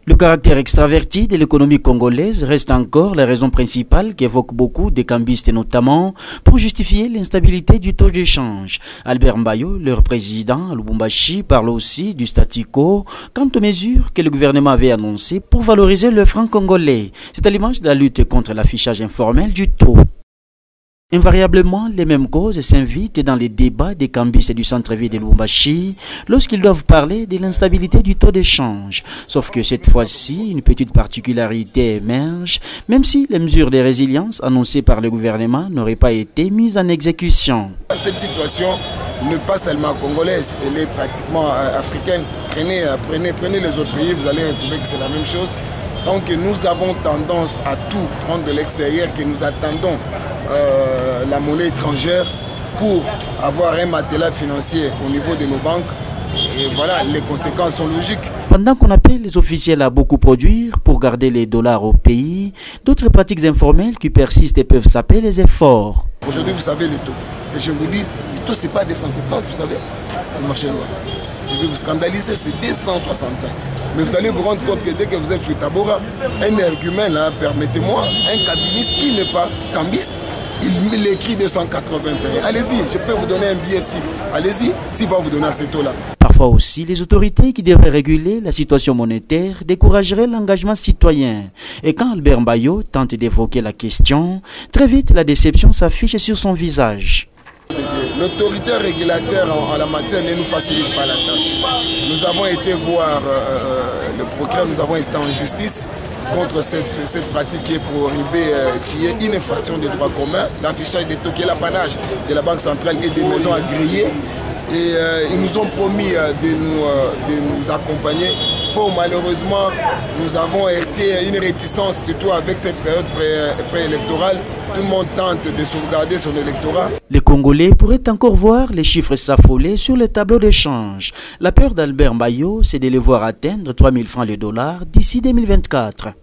Le caractère extraverti de l'économie congolaise reste encore la raison principale qu'évoquent beaucoup des cambistes notamment pour justifier l'instabilité du taux d'échange. Albert Mbayo, leur président à Lubumbashi, parle aussi du statu quo quant aux mesures que le gouvernement avait annoncées pour valoriser le franc congolais. C'est à l'image de la lutte contre l'affichage informel du taux. Invariablement, les mêmes causes s'invitent dans les débats des cambistes du centre-ville de Lubumbashi lorsqu'ils doivent parler de l'instabilité du taux d'échange. Sauf que cette fois-ci, une petite particularité émerge, même si les mesures de résilience annoncées par le gouvernement n'auraient pas été mises en exécution. Cette situation n'est pas seulement congolaise, elle est pratiquement africaine. Prenez les autres pays, vous allez retrouver que c'est la même chose. Donc nous avons tendance à tout prendre de l'extérieur, que nous attendons la monnaie étrangère pour avoir un matelas financier au niveau de nos banques. Et voilà, les conséquences sont logiques. Pendant qu'on appelle les officiels à beaucoup produire pour garder les dollars au pays, d'autres pratiques informelles qui persistent et peuvent saper les efforts. Aujourd'hui, vous savez les taux. Et je vous dis, les taux, ce n'est pas 270, vous savez, le marché noir. Je vais vous scandaliser, c'est 265. Mais vous allez vous rendre compte que dès que vous êtes sur Tabora, un argument là, permettez-moi, un cabiniste qui n'est pas cambiste, il écrit 281. Allez-y, je peux vous donner un billet ici. Allez-y, s'il va vous donner à ces taux-là. Parfois aussi, les autorités qui devraient réguler la situation monétaire décourageraient l'engagement citoyen. Et quand Albert Mbayo tente d'évoquer la question, très vite la déception s'affiche sur son visage. L'autorité régulateur en la matière ne nous facilite pas la tâche. Nous avons été voir le procureur, nous avons été en justice contre cette pratique qui est prohibée, qui est une infraction des droits communs, l'affichage des taux qui est l'apanage de la Banque centrale et des maisons à griller. Et ils nous ont promis de nous accompagner. Malheureusement, nous avons été une réticence, surtout avec cette période préélectorale. Tout le monde tente de sauvegarder son électorat. Les Congolais pourraient encore voir les chiffres s'affoler sur les tableaux d'échange. La peur d'Albert Mbayo, c'est de les voir atteindre 3 000 francs le dollar d'ici 2024.